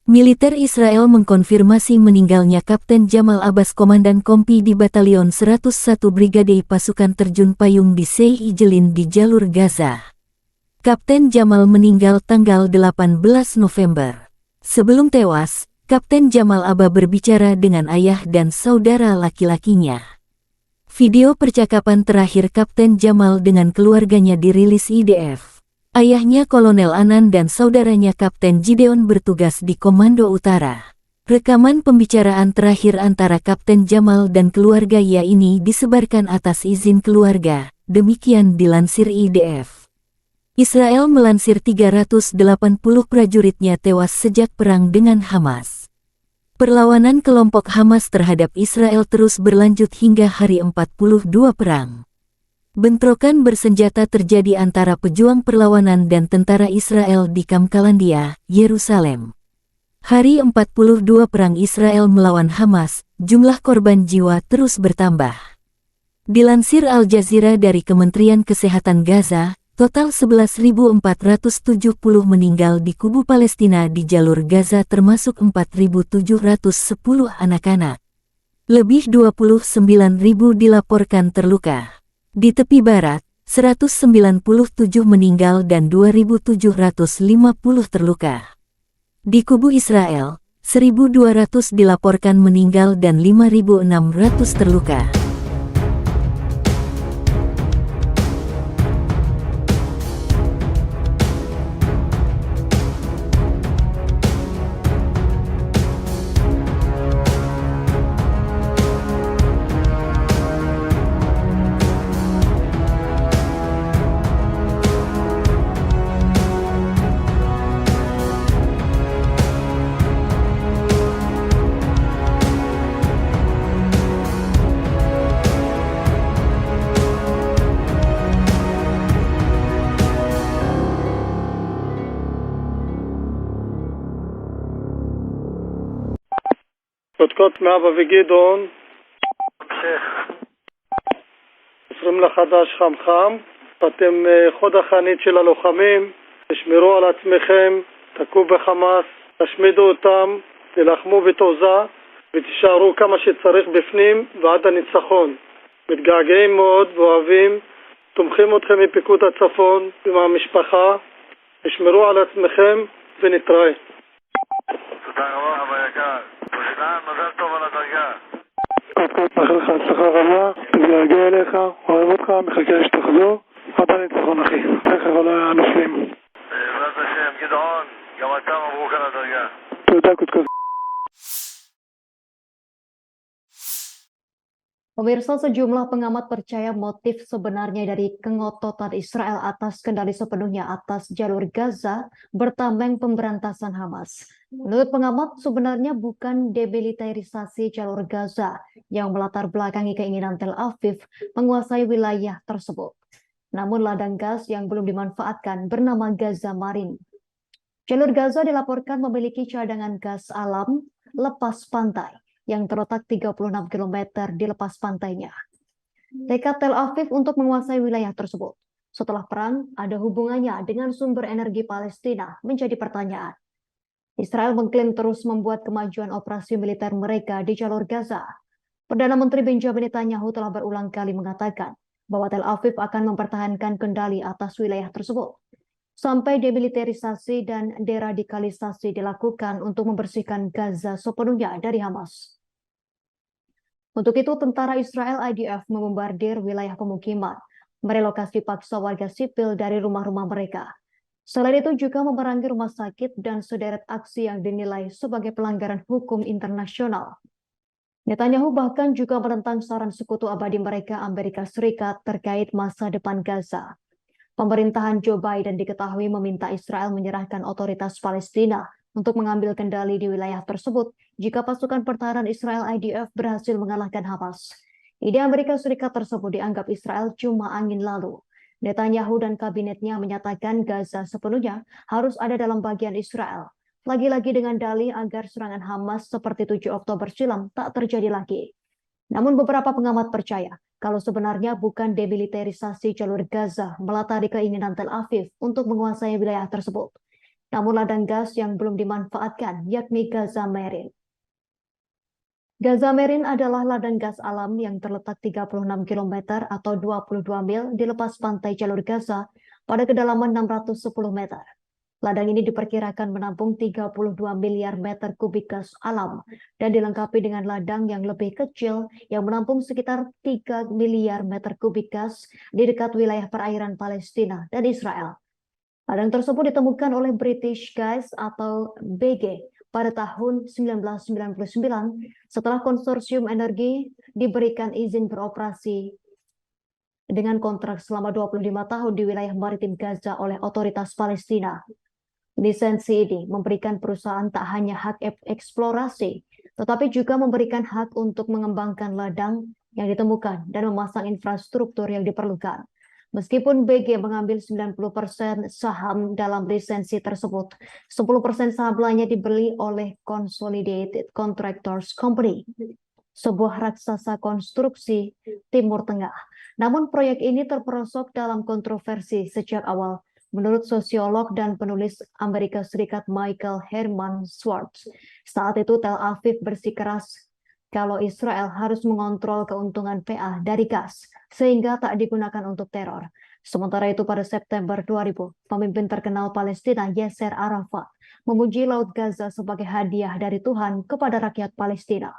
Militer Israel mengkonfirmasi meninggalnya Kapten Jamal Abbas, Komandan Kompi di Batalion 101 Brigade Pasukan Terjun Payung di Sei Ijelin di jalur Gaza. Kapten Jamal meninggal tanggal 18 November. Sebelum tewas, Kapten Jamal Abba berbicara dengan ayah dan saudara laki-lakinya. Video percakapan terakhir Kapten Jamal dengan keluarganya dirilis IDF. Ayahnya Kolonel Anan dan saudaranya Kapten Gideon bertugas di Komando Utara. Rekaman pembicaraan terakhir antara Kapten Jamal dan keluarga ini disebarkan atas izin keluarga, demikian dilansir IDF. Israel melansir 380 prajuritnya tewas sejak perang dengan Hamas. Perlawanan kelompok Hamas terhadap Israel terus berlanjut hingga hari 42 perang. Bentrokan bersenjata terjadi antara pejuang perlawanan dan tentara Israel di Kamkalandia, Yerusalem. Hari 42 perang Israel melawan Hamas, jumlah korban jiwa terus bertambah. Dilansir Al Jazeera dari Kementerian Kesehatan Gaza, total 11.470 meninggal di kubu Palestina di jalur Gaza termasuk 4.710 anak-anak. Lebih 29.000 dilaporkan terluka. Di tepi barat, 197 meninggal dan 2.750 terluka. Di kubu Israel, 1.200 dilaporkan meninggal dan 5.600 terluka. בודקות מאבא וגדעון, עוזרים לחדש חם חם, ואתם חוד החנית של הלוחמים, תשמרו על עצמכם, תקעו בחמאס, תשמידו אותם, תלחמו בתעוזה ותישארו כמה שצריך בפנים ועד הניצחון. מתגעגעים מאוד ואוהבים, תומכים אתכם מפיקוד הצפון ומהמשפחה, תשמרו על עצמכם ונתראה. תודה רבה אבא יקר. מזל טוב על הדרגה. מאחל לך הצלחה רבה, מתגעגע אליך, אוהב אותך, מחכה שתחזור, עד הניצחון אחי, תכף על הנופלים. בעזרת השם, גדעון, גם אתה מברוק על הדרגה. תודה קודקוד. Pemirsa, sejumlah pengamat percaya motif sebenarnya dari kengototan Israel atas kendali sepenuhnya atas jalur Gaza bertameng pemberantasan Hamas. Menurut pengamat, sebenarnya bukan demilitarisasi jalur Gaza yang melatar belakangi keinginan Tel Aviv menguasai wilayah tersebut, namun ladang gas yang belum dimanfaatkan bernama Gaza Marine. Jalur Gaza dilaporkan memiliki cadangan gas alam lepas pantai yang terletak 36 km di lepas pantainya. Tekad Tel Aviv untuk menguasai wilayah tersebut setelah perang ada hubungannya dengan sumber energi Palestina menjadi pertanyaan. Israel mengklaim terus membuat kemajuan operasi militer mereka di jalur Gaza. Perdana Menteri Benjamin Netanyahu telah berulang kali mengatakan bahwa Tel Aviv akan mempertahankan kendali atas wilayah tersebut sampai demilitarisasi dan deradikalisasi dilakukan untuk membersihkan Gaza sepenuhnya dari Hamas. Untuk itu, tentara Israel IDF membombardir wilayah pemukiman, merelokasi paksa warga sipil dari rumah-rumah mereka. Selain itu juga memerangi rumah sakit dan sederet aksi yang dinilai sebagai pelanggaran hukum internasional. Netanyahu bahkan juga menentang saran sekutu abadi mereka Amerika Serikat terkait masa depan Gaza. Pemerintahan Joe Biden diketahui meminta Israel menyerahkan otoritas Palestina untuk mengambil kendali di wilayah tersebut jika pasukan pertahanan Israel IDF berhasil mengalahkan Hamas. Ide Amerika Serikat tersebut dianggap Israel cuma angin lalu. Netanyahu dan kabinetnya menyatakan Gaza sepenuhnya harus ada dalam bagian Israel. Lagi-lagi dengan dalih agar serangan Hamas seperti 7 Oktober silam tak terjadi lagi. Namun beberapa pengamat percaya kalau sebenarnya bukan demilitarisasi jalur Gaza melatari keinginan Tel Aviv untuk menguasai wilayah tersebut. namun ladang gas yang belum dimanfaatkan, yakni Gaza Marine. Gaza Marine adalah ladang gas alam yang terletak 36 km atau 22 mil di lepas pantai jalur Gaza pada kedalaman 610 meter. Ladang ini diperkirakan menampung 32 miliar meter kubik gas alam dan dilengkapi dengan ladang yang lebih kecil yang menampung sekitar 3 miliar meter kubik gas di dekat wilayah perairan Palestina dan Israel. Ladang tersebut ditemukan oleh British Gas atau BG pada tahun 1999 setelah konsorsium energi diberikan izin beroperasi dengan kontrak selama 25 tahun di wilayah maritim Gaza oleh otoritas Palestina. Lisensi ini memberikan perusahaan tak hanya hak eksplorasi, tetapi juga memberikan hak untuk mengembangkan ladang yang ditemukan dan memasang infrastruktur yang diperlukan. Meskipun BG mengambil 90% saham dalam lisensi tersebut, 10% saham lainnya dibeli oleh Consolidated Contractors Company, sebuah raksasa konstruksi Timur Tengah. Namun proyek ini terperosok dalam kontroversi sejak awal. Menurut sosiolog dan penulis Amerika Serikat Michael Herman Schwartz, saat itu Tel Aviv bersikeras kalau Israel harus mengontrol keuntungan PA dari gas, sehingga tak digunakan untuk teror. Sementara itu pada September 2000, pemimpin terkenal Palestina Yasser Arafat memuji Laut Gaza sebagai hadiah dari Tuhan kepada rakyat Palestina.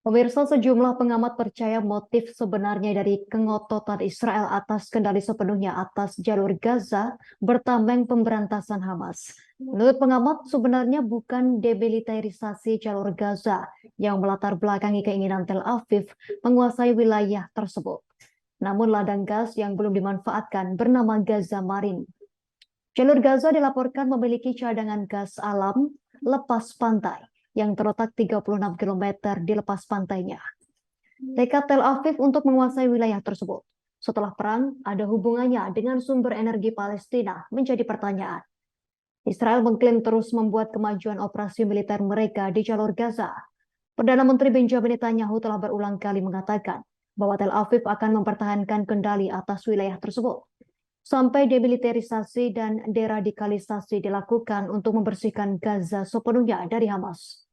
Pemirsa, sejumlah pengamat percaya motif sebenarnya dari kengototan Israel atas kendali sepenuhnya atas jalur Gaza bertameng pemberantasan Hamas. Menurut pengamat, sebenarnya bukan demilitarisasi jalur Gaza yang melatar belakangi keinginan Tel Aviv menguasai wilayah tersebut, namun ladang gas yang belum dimanfaatkan bernama Gaza Marine. Jalur Gaza dilaporkan memiliki cadangan gas alam lepas pantai yang terletak 36 km di lepas pantainya. Tekad Tel Aviv untuk menguasai wilayah tersebut setelah perang ada hubungannya dengan sumber energi Palestina menjadi pertanyaan. Israel mengklaim terus membuat kemajuan operasi militer mereka di jalur Gaza. Perdana Menteri Benjamin Netanyahu telah berulang kali mengatakan bahwa Tel Aviv akan mempertahankan kendali atas wilayah tersebut sampai demilitarisasi dan deradikalisasi dilakukan untuk membersihkan Gaza sepenuhnya dari Hamas.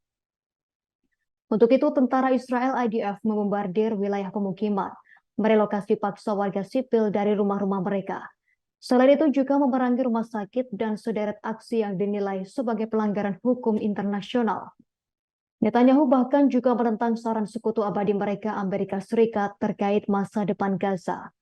Untuk itu, tentara Israel IDF membombardir wilayah pemukiman, merelokasi paksa warga sipil dari rumah-rumah mereka. Selain itu juga memerangi rumah sakit dan sederet aksi yang dinilai sebagai pelanggaran hukum internasional. Netanyahu bahkan juga menentang saran sekutu abadi mereka Amerika Serikat terkait masa depan Gaza.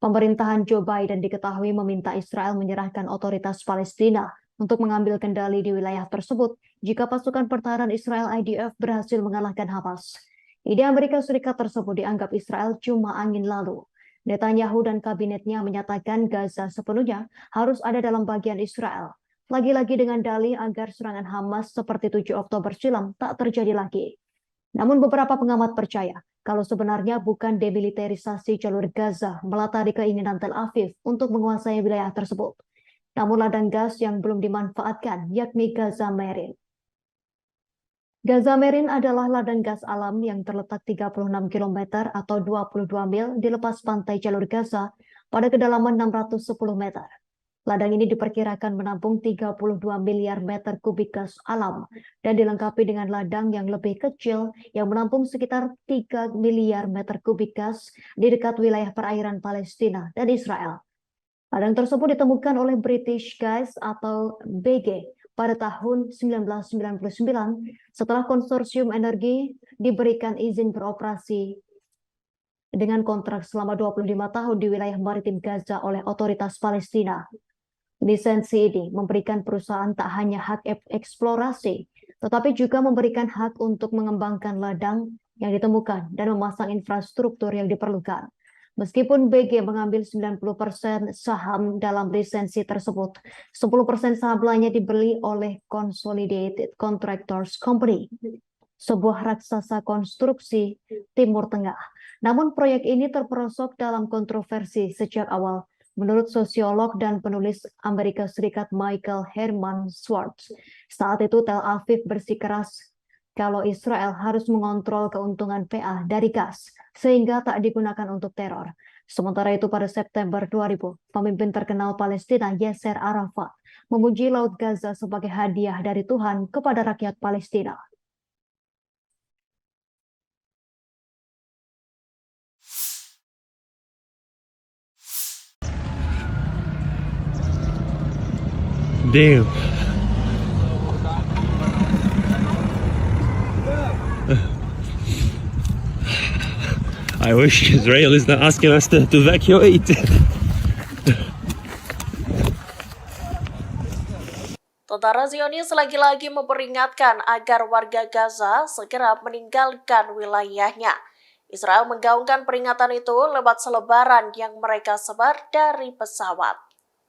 Pemerintahan Joe Biden diketahui meminta Israel menyerahkan otoritas Palestina untuk mengambil kendali di wilayah tersebut jika pasukan pertahanan Israel IDF berhasil mengalahkan Hamas. Ide Amerika Serikat tersebut dianggap Israel cuma angin lalu. Netanyahu dan kabinetnya menyatakan Gaza sepenuhnya harus ada dalam bagian Israel. Lagi-lagi dengan dalih agar serangan Hamas seperti 7 Oktober silam tak terjadi lagi. Namun beberapa pengamat percaya kalau sebenarnya bukan demilitarisasi jalur Gaza melatari keinginan Tel Aviv untuk menguasai wilayah tersebut, namun ladang gas yang belum dimanfaatkan, yakni Gaza Marine. Gaza Marine adalah ladang gas alam yang terletak 36 km atau 22 mil di lepas pantai jalur Gaza pada kedalaman 610 meter. Ladang ini diperkirakan menampung 32 miliar meter kubik gas alam dan dilengkapi dengan ladang yang lebih kecil yang menampung sekitar 3 miliar meter kubik gas di dekat wilayah perairan Palestina dan Israel. Ladang tersebut ditemukan oleh British Gas atau BG pada tahun 1999 setelah konsorsium energi diberikan izin beroperasi dengan kontrak selama 25 tahun di wilayah maritim Gaza oleh otoritas Palestina. Lisensi ini memberikan perusahaan tak hanya hak eksplorasi, tetapi juga memberikan hak untuk mengembangkan ladang yang ditemukan dan memasang infrastruktur yang diperlukan. Meskipun BG mengambil 90% saham dalam lisensi tersebut, 10% saham lainnya dibeli oleh Consolidated Contractors Company, sebuah raksasa konstruksi Timur Tengah. Namun proyek ini terperosok dalam kontroversi sejak awal. Menurut sosiolog dan penulis Amerika Serikat Michael Herman Schwartz, saat itu Tel Aviv bersikeras kalau Israel harus mengontrol keuntungan PA dari gas sehingga tak digunakan untuk teror. Sementara itu pada September 2000, pemimpin terkenal Palestina Yasser Arafat memuji Laut Gaza sebagai hadiah dari Tuhan kepada rakyat Palestina. Damn. I wish Israel is not asking us to evacuate. Tentara Zionis lagi-lagi memperingatkan agar warga Gaza segera meninggalkan wilayahnya. Israel menggaungkan peringatan itu lewat selebaran yang mereka sebar dari pesawat.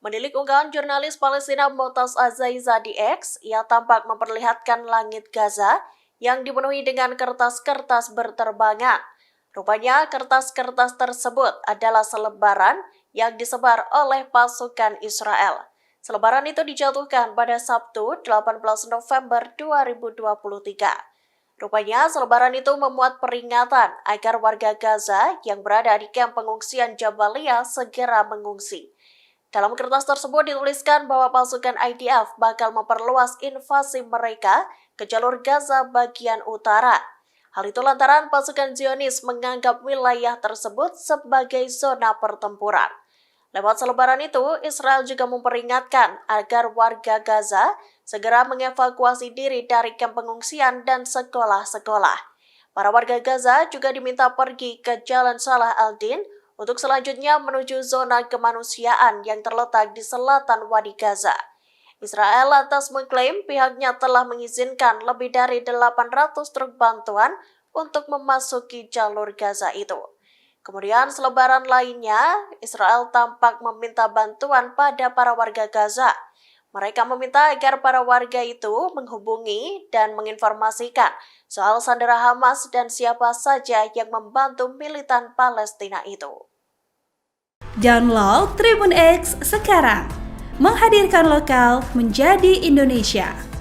Menilik unggahan jurnalis Palestina Motaz Azaiza di X, ia tampak memperlihatkan langit Gaza yang dipenuhi dengan kertas-kertas berterbangan. Rupanya kertas-kertas tersebut adalah selebaran yang disebar oleh pasukan Israel. Selebaran itu dijatuhkan pada Sabtu 18 November 2023. Rupanya selebaran itu memuat peringatan agar warga Gaza yang berada di kamp pengungsian Jabalia segera mengungsi. Dalam kertas tersebut dituliskan bahwa pasukan IDF bakal memperluas invasi mereka ke jalur Gaza bagian utara. Hal itu lantaran pasukan Zionis menganggap wilayah tersebut sebagai zona pertempuran. Lewat selebaran itu, Israel juga memperingatkan agar warga Gaza segera mengevakuasi diri dari kamp pengungsian dan sekolah-sekolah. Para warga Gaza juga diminta pergi ke Jalan Salah al-Din untuk selanjutnya menuju zona kemanusiaan yang terletak di selatan Wadi Gaza. Israel lantas mengklaim pihaknya telah mengizinkan lebih dari 800 truk bantuan untuk memasuki jalur Gaza itu. Kemudian selebaran lainnya, Israel tampak meminta bantuan pada para warga Gaza. Mereka meminta agar para warga itu menghubungi dan menginformasikan soal sandera Hamas dan siapa saja yang membantu militan Palestina itu. Download Tribun X sekarang, menghadirkan lokal menjadi Indonesia.